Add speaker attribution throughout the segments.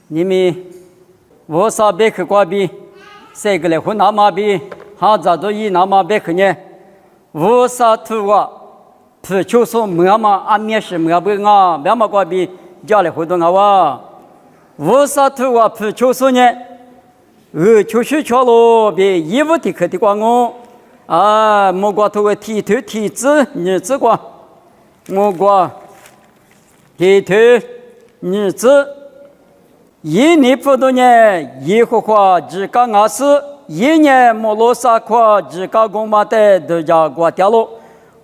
Speaker 1: 你们我啥别去挂比，谁个来混那马比，哈咋都以那马别去呢？我啥图啊？不就说么嘛，俺面是么不啊？么嘛挂比家里活动啊哇？我啥图啊？不就说呢？就是瞧咯，别义务的去的光我啊，莫挂头个体头体质日子挂，莫挂体头日子。一年不多年，一户话只干俺事，一年莫落啥块只干公妈的都家挂掉了。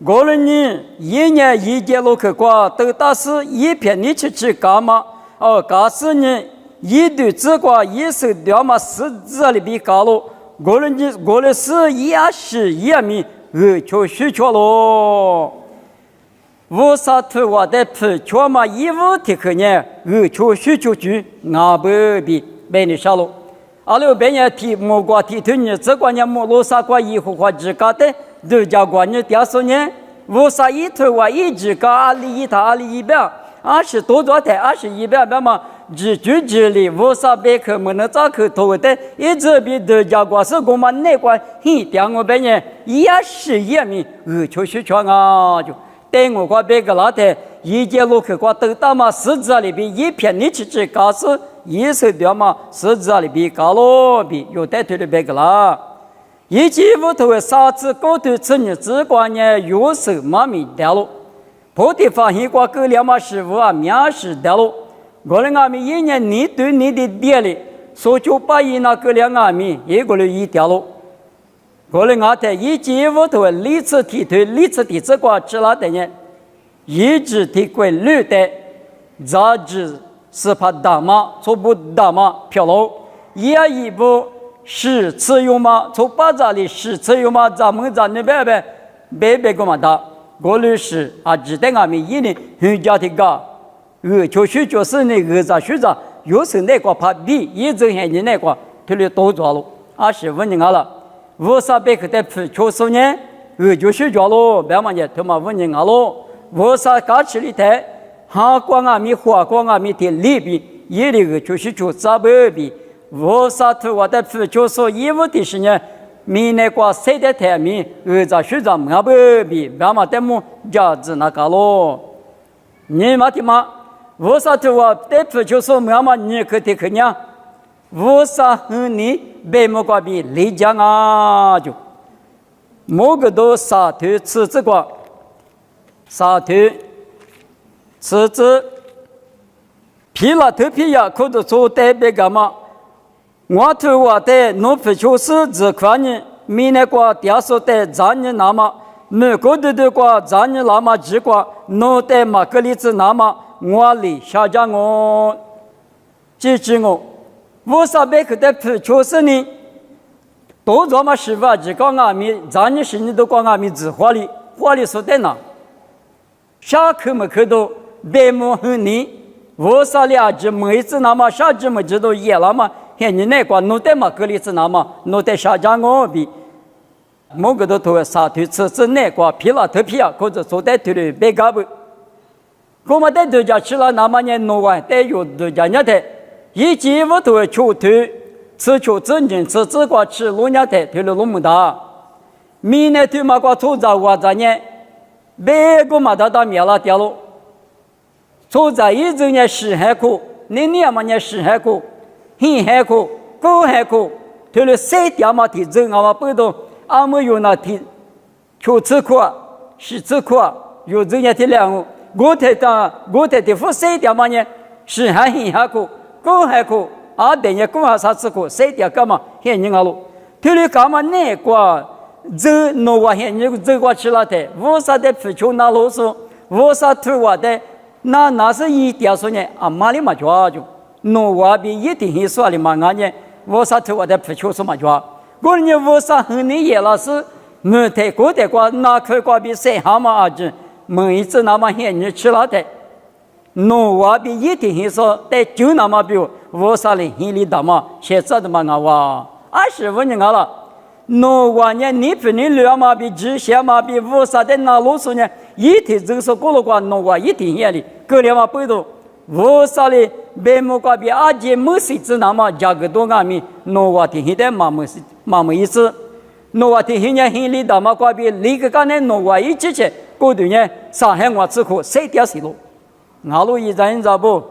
Speaker 1: 过了年，一年一节路去挂，都打是一片你去干嘛？哦，干事呢，一对只挂一手掉嘛，十字里边干了。过了年，过了是一时一米，就需求咯。我啥头我的铺全嘛义务的去呢，就需求去，俺不比别人少了。阿六别人提莫挂提头呢，只管呢莫罗啥挂一户话只干的，都叫管呢第二呢。我啥一头我一直干阿里一他阿里一边，20多多台21边嘛，只就这里我啥别去没能咋去头的，一直比都叫管是公嘛那管嘿，第二别人一时一米，就需求啊就。对我挂别个那台，一节路去挂都打嘛，十字里边一片你去搞是一手掉嘛，十字里边搞咯比有带头的别个啦。一节屋头的啥子高头吃你只管呢，右手妈咪掉了，破地发现挂狗粮嘛师傅啊，面是掉了。我的俺们一年你对你的店里，说就把一那狗粮俺们一个人一掉了。过来俺在一节屋头历次提推历次的这个吃了的人，一直提归绿的，杂志是怕大马，从不大马飘落，一步10次用嘛，从巴扎里10次用嘛，咱们那别个嘛的，过来是啊，只等俺们一年人家的个，就是那咋学着，有时那个怕比一直现你那个推了多抓了，25年了。我啥别个在铺90年，就是叫咯，别嘛呢，他妈5年了。我啥搞起里台，韩国阿米、华国阿米的里边，一个就是就咋不比。我啥头我在铺90义务的是呢，明年过谁的台面，咋学着没不比，别嘛在么价值那个咯。你嘛的嘛，我啥头我在铺90没嘛你可得去呢？我啥和你别么个比丽江啊就，某个都啥头吃这个，啥头吃这，皮了头皮呀，可就做代别干嘛？我头我的农夫就是只看你，明年过第二说的咱你那么，美国的过咱你那么几个，农的马格里子那么，我里下家我，支持我。我啥别个在铺90年，多做嘛师傅只讲俺们，咱你是你都讲俺们只花里说的呢，下课没课到，别么和你，我啥俩只每次那么下只没知道也了嘛，现你那个弄得嘛格里子那么，弄得下家我比，某个都头啥头吃吃那个皮了头皮啊，或者说在头里别干不，我们在头家吃了那么年弄完，在有头家人的。一节屋头球头，吃球真正吃只管吃老娘的，推了那么大。明年推嘛个出在我这呢，别个嘛他灭了掉了。出在一整年10海口，那年嘛年10海口，1海口，9海口，推了3点嘛提走啊嘛不懂，俺们有那提球吃块，10次块，有这样的两个，我台的付3点嘛呢，10海1海口。公海口啊，等于公海啥子口，谁点干嘛？现你阿路，头里干嘛那个走弄我现你走过去了的，我啥的不求那路数，我啥推我的，那是一点说呢，啊妈的嘛抓就，弄我比一定说的嘛俺呢，我啥推我的不求什么抓，过年我啥和你也老是，没太过的话，那可过比谁好嘛啊就，每一次那么现你吃了的。弄我比一定说在就那么比我啥的心里大嘛，写字的嘛我25年了，弄我呢你不能聊嘛比之前嘛比我啥的那路数呢，一天就是过了过弄我一天夜里，过了嘛不懂我啥的别莫瓜比阿姐没谁知那么价格多阿米，诺瓦提现在马么意思？诺瓦提现在现里大马瓜比离个干呢诺瓦一之前，过段呢上海我吃苦谁掉谁路？俺路一站咋不？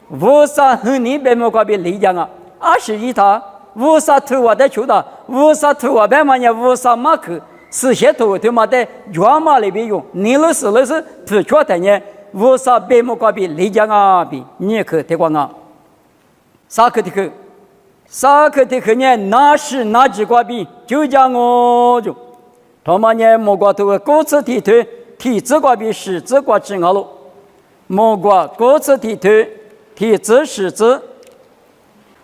Speaker 1: 无啥和你别莫瓜比离讲啊，21他无啥头我的求他，无啥头我别嘛呢无啥马克。是些头他妈的专马里边用，你那是不确定呢？我啥别莫瓜比理解啊比你可得光啊？啥可的去？啥可的去呢？那是那几瓜比就讲我就，他妈呢莫瓜头各自提推提子瓜比十子瓜吃我了，莫瓜各自提推提子十子。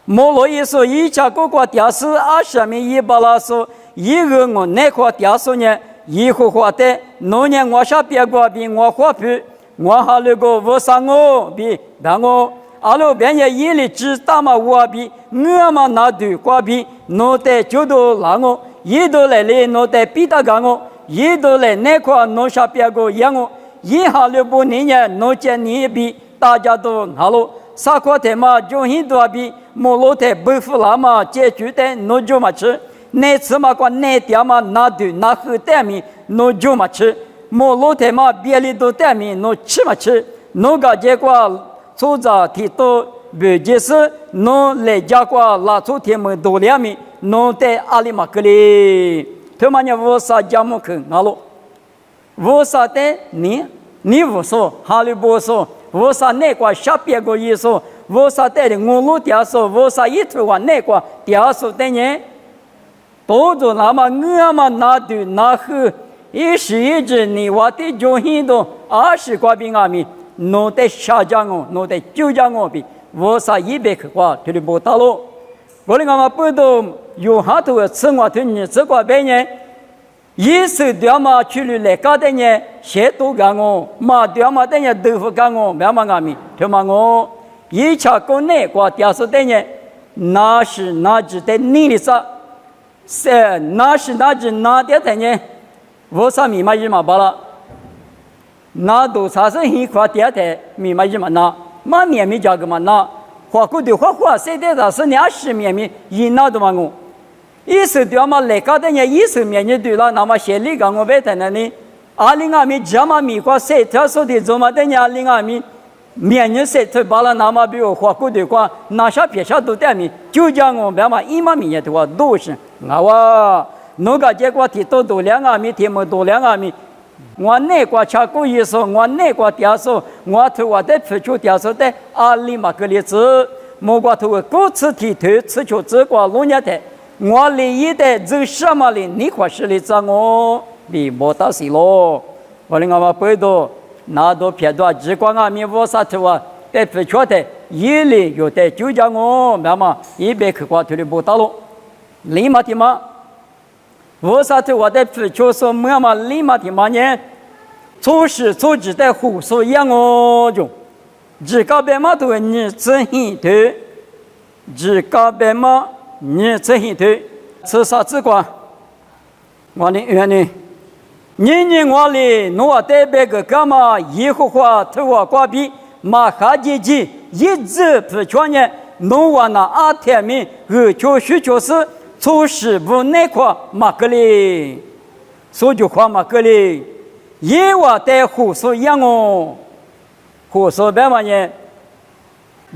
Speaker 1: 莫罗伊说一家各瓜屌丝20名180说。一个我那块雕塑呢，一户花的，农年我下别个比我花皮，我还那个我上我比让我，阿罗边也一里只打嘛我比，我嘛那对瓜比，侬得就都让我，一都来哩侬得比他干我，一都来那块侬下别个养我，一下六不年呢，侬见你比，大家都好了，啥块的嘛就很多比，莫罗的不服啦嘛，解决的侬就嘛吃。那次嘛，光那点嘛，那对那后点米，侬就嘛吃；莫老太嘛，别里都点米，侬吃嘛吃。侬个结果做着提到不就是侬来家过拉出天门多两米，侬在阿里嘛个哩？他妈呢，我啥家么去阿罗？我啥的你无说，哈利波说，我啥那个下边个意思？我啥的我路点说，我啥一头话那个点说的呢？多着那么我嘛那对那后一时一直你我的就很多20块比阿米，侬得下降我，侬得就降我比，我啥100块话就是不到了。我的阿妈不都有好多吃我的你这个别人，一手掉嘛去了来搞的呢，谁都干我，嘛掉嘛的呢豆腐干我，别嘛阿米，就嘛我一家国内国掉手的呢，那是那只的你的啥？是那是那只那点的呢？我啥密码日嘛罢了，那都啥是很快点的密码日嘛那，嘛面米价格嘛那，花过的花谁的啥是20面米，一那都嘛我，一手掉嘛来搞的呢，一手面米对了，那么先里讲我别谈了呢，20米加嘛米瓜谁条说的做嘛的呢？20米。面人谁头把了那么比如花过的话，那下别下都点米，就讲我别嘛1万米也多都是，我那个结果提多2万米，提么多2万米，我那个吃过一说，我那个掉说，我头我的付出掉说的20嘛个例子，莫个头各次提头吃出这个农业的，我利益的这什么哩？你可是哩找我，你莫到谁咯？我哩我们背到。那都偏多，只管阿米我啥头啊？在不确的，一里有的就叫我妈妈100块瓜头的不到了，立马的嘛，我啥头我在不确说妈妈立马的嘛呢？做事做事在胡说一样哦，就只搞白马头你真心头，只搞白马你真心头，吃啥子瓜？我的原理。年我哩，我代表个干嘛？一户话头我挂比马哈姐姐一直不确认，侬我那阿天明而就是做事不那块马格哩，说句话马格哩，也我带胡说一样哦，胡说白嘛呢？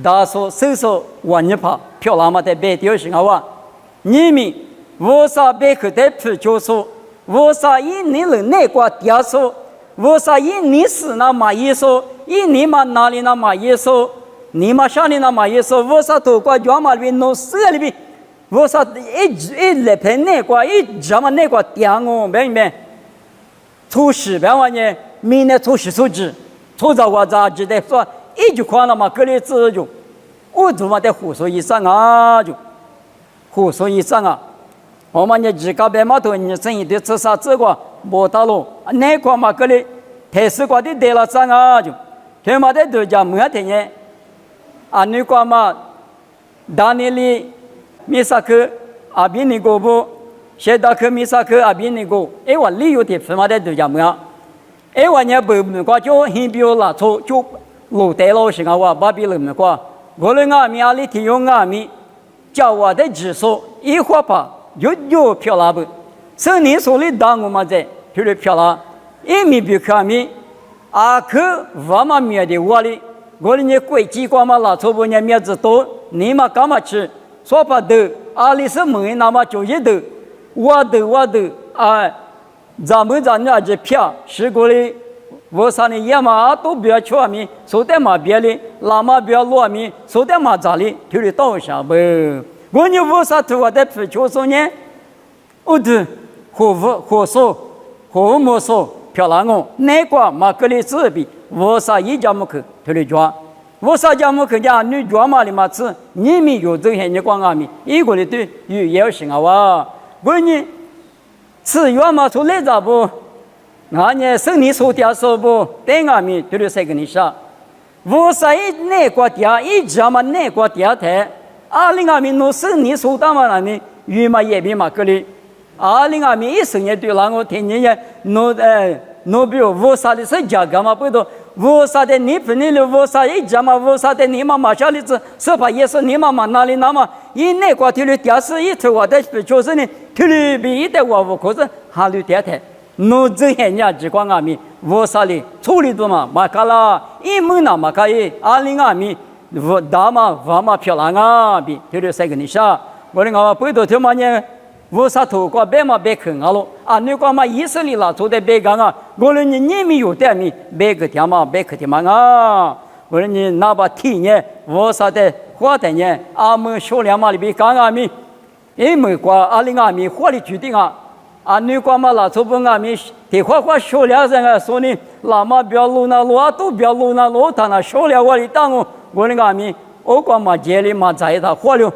Speaker 1: 大说手说我你怕漂亮嘛在白丢是我，你们我啥白口在不就说。我啥一年了那个掉说，我啥一年是那嘛一说，一年嘛哪里那嘛一说，你嘛上里那嘛一说，我啥都过家嘛里边弄死里边，我啥一来盆那个一这么那个掉我明白？初十百万呢，明年初10数字，初早我咋记得说一句话了嘛，个例子就，我他妈的胡说一上啊就，胡说一上啊。我们呢，自家白码头，你生意的吃啥这个没到了，那块嘛个哩，台式瓜的得了涨啊就，他妈的都讲没得呢，啊那块嘛，大年里米萨克阿比尼个不，现在克米萨克阿比尼个，哎我理由的他妈的都讲没有，哎我呢不那个就很比较拉错就路带了是啊我把比了那个，我的阿弥阿里提用阿弥，叫我的指数一会把有漂亮不？圣灵所里当我们在就是漂亮，一米比阿弥，阿克我们面的我里，我的你贵机关嘛拉错不你面子多，你嘛干嘛吃？说不得，阿里是门那么就一头，我的啊，咱们那就票是过来。我说你也嘛都不要去外面，说的嘛别的，那么不要外面，说的嘛咋里，就是到下不？我你我啥头我在不就说呢？我的火烧火木烧漂亮哦，那个嘛格里自比，我啥一家没去，头里抓，我啥家没去家，你抓嘛的嘛吃，你们有这些你光阿米，一个的对有也行啊哇，我你吃药嘛出来咋不？俺呢，生理受点受不，对俺们就是这个你说，我说一哪个点，一家嘛哪个点台，阿里俺们弄生理受到嘛那呢，鱼嘛也比嘛个里，阿里俺们一生也对，然后天天也弄比如我说的是家干嘛不多，我说的你不你了，我说一家嘛，我说的你妈妈小里子，是吧？也是你妈妈哪里那么，一哪个头里点是一头我的就是呢，头里比一的我可是哈里点台。弄这些年只管阿米，我啥哩处理多嘛？马卡拉一门那马卡伊，阿里阿米，我大嘛娃嘛漂亮啊比，就是这个你说，我的阿不多他妈呢，我啥头瓜白嘛白啃啊喽，啊你瓜嘛以色列啦做的白干啊，我的你们有点米白个天嘛白个天嘛啊，我的你哪把天呢？我啥的花的呢？阿们小两嘛里边干阿米，一门瓜阿里阿米火力决定啊。啊，你干嘛拉错不阿米？得花学了人啊，说你那么不要路那路啊，都不要路那路，他那学了我的当我的阿米，我干嘛接里嘛在他火了，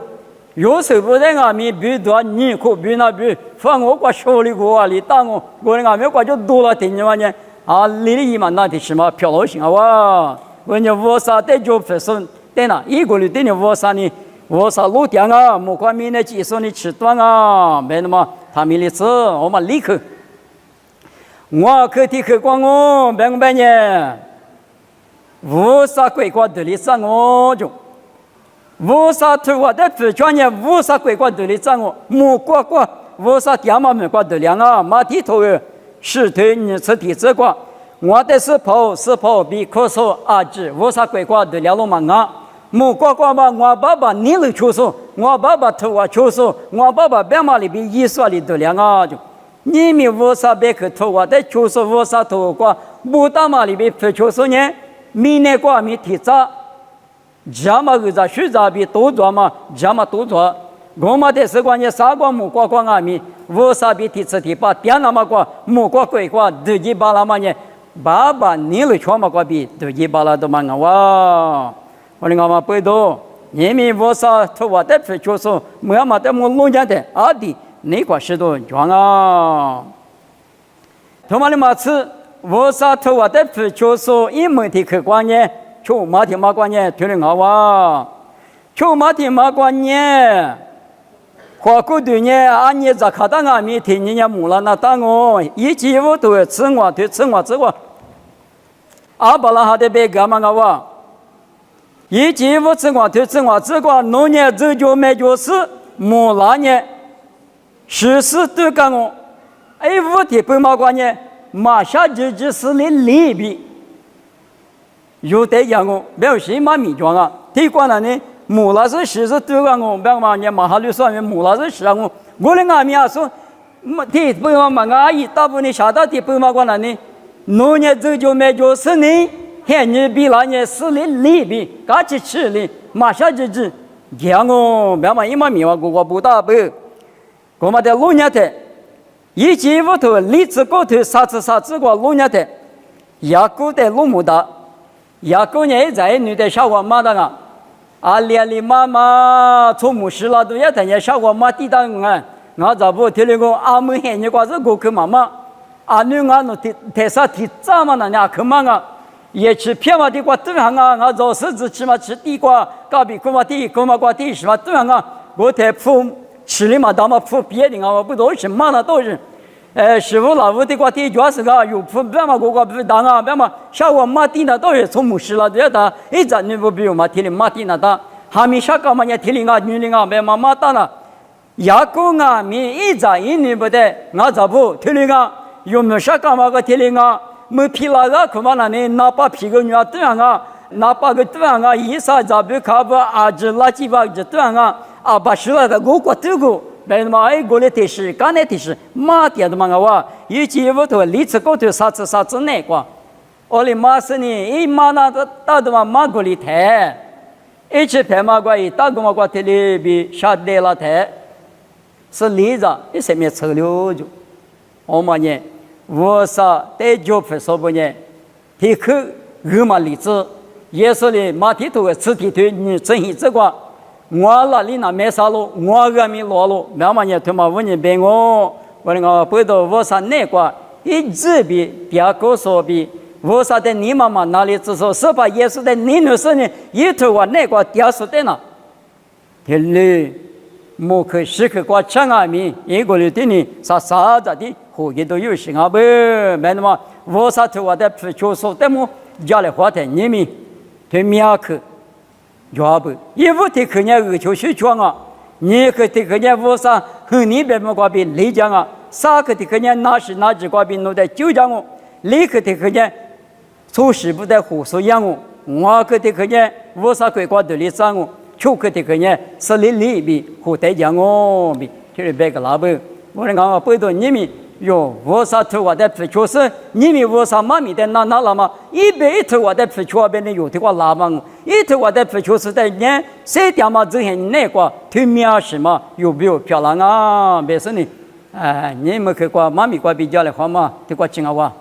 Speaker 1: 有时不在阿米比多你可比那比，反我过学里过啊里当我的阿米过就多了听见嘛呢？啊，你的伊嘛那的什么漂亮行啊哇？我你我啥的就不是对呐，一个里对你我啥呢？我啥路点啊？莫管明天几时你吃端啊？没那么。他们的事，我们立刻，我可提可光哦，明白呢？无啥鬼怪的里上我就，无啥头我的不专业，无啥鬼怪的里上我，莫怪怪，无啥点嘛没怪的量啊，马蹄头是对你吃体这个，我的是跑比咳嗽阿治，无啥鬼怪的量了嘛啊。莫呱呱吧，我爸爸你了出手，我爸爸头啊出手，我爸爸白马里边一说里头两个就，你们为啥别去头啊？在出手为啥头瓜？不打马里边不出手呢？明年瓜没提早，家嘛个咋学咋比多做嘛？家嘛多做，我嘛的是关键啥瓜莫呱呱阿米，为啥别提此提把点那么瓜莫呱鬼瓜自己把那么呢？爸爸你了全嘛瓜比自己把那都嘛哇！我的阿妈背到，你们我啥头发的不就说，没嘛的我弄家的阿弟，你块石头装啊！他妈的嘛吃，我啥头发的不就说，一门的客观呢，就马天马观呢，听得好哇？就马天马观呢，花骨对呢，俺你咋看到俺们听人家木了那当我，一季我都吃我，对吃我吃我，阿巴拉哈的别干嘛个哇？一季我吃我推吃我吃过，农年走就买就是木那年，时时都干我，哎五天不嘛过年，马下就是你里边，有得养我，没有谁嘛米装啊，提过了呢，木那是时时都干我，别嘛年马下就算木那是时我的阿米啊说，提不嘛阿姨大部分下到提不嘛过了呢，农年走就买就是呢。看你比那年死里边，赶紧吃哩，马上就讲哦，别嘛一嘛米哇，我不打不，我们的老年的，一季屋头荔枝高头啥子个老年的，牙膏的老木大，牙膏呢在女的小伙马的啊，啊连里妈妈从木石那都也在那小伙马抵挡啊，我咋不听那个阿妹喊你瓜子过去妈妈，阿女俺那提啥提咋嘛那俩去嘛啊？也吃偏嘛地瓜对行啊，我做事子起码吃地瓜，隔壁哥嘛地是嘛对行啊，我在铺吃里嘛，他妈铺别的啊，我不都是嘛那都是，师傅老吴的话的确是个有不别嘛，我不当啊，别嘛，下午马蒂那都是从牧师了，这的，一直你不比如嘛，提的马蒂那的，还没下个嘛，也提的啊，女的啊，别嘛马达了，牙膏啊，米一直一年不得，我咋不提的啊？有没有下个嘛个提的啊？没皮了个，恐怕那你哪怕皮个女啊，对啊，哪怕个对啊，一啥咋不看不啊？这垃圾吧，这对啊，啊，把输了个我过这个。别嘛，哎，过来提示，刚才提示，马点的嘛个哇，有几屋头离子高头啥子那个，我的马是呢，一马那打的嘛马过来抬，一起抬马过一打个马过提里比下来了抬，是离着，一上面抽溜就，我嘛呢，我啥带脚不说不呢，提口嘛离子，也是呢马蹄头吃蹄头，你真是这个。我那里那没啥路，我阿弥落路，慢慢也他妈问你别我那背到我啥那个一直比第二个说比我啥的你妈妈哪里只说是把耶稣的你那时呢一头我那个第二说的呢，这里莫可时刻过强阿弥一个人对你啥啥子的后面都有心啊不，没那么我啥头我的不就说的么家里话的你们对面去。要不，一屋的可能二球去装啊，你可的可能屋上和你别么瓜比雷讲啊，三个的可能哪是哪几瓜比弄在九讲哦，两个的可能做事不得胡说样哦，我个的可能屋上规瓜的里上哦，九个的可能是里比胡得讲哦比，就是别个老板，我讲啊，背到你们。哟，我啥头我的皮球是你们我啥妈咪的那了嘛？一边一头我的皮球边的有的话拉嘛，一头我的皮球是在年谁点嘛之前那个推面什么有没有漂亮啊？没事呢，你们去过妈咪过比较的话嘛，这个情况。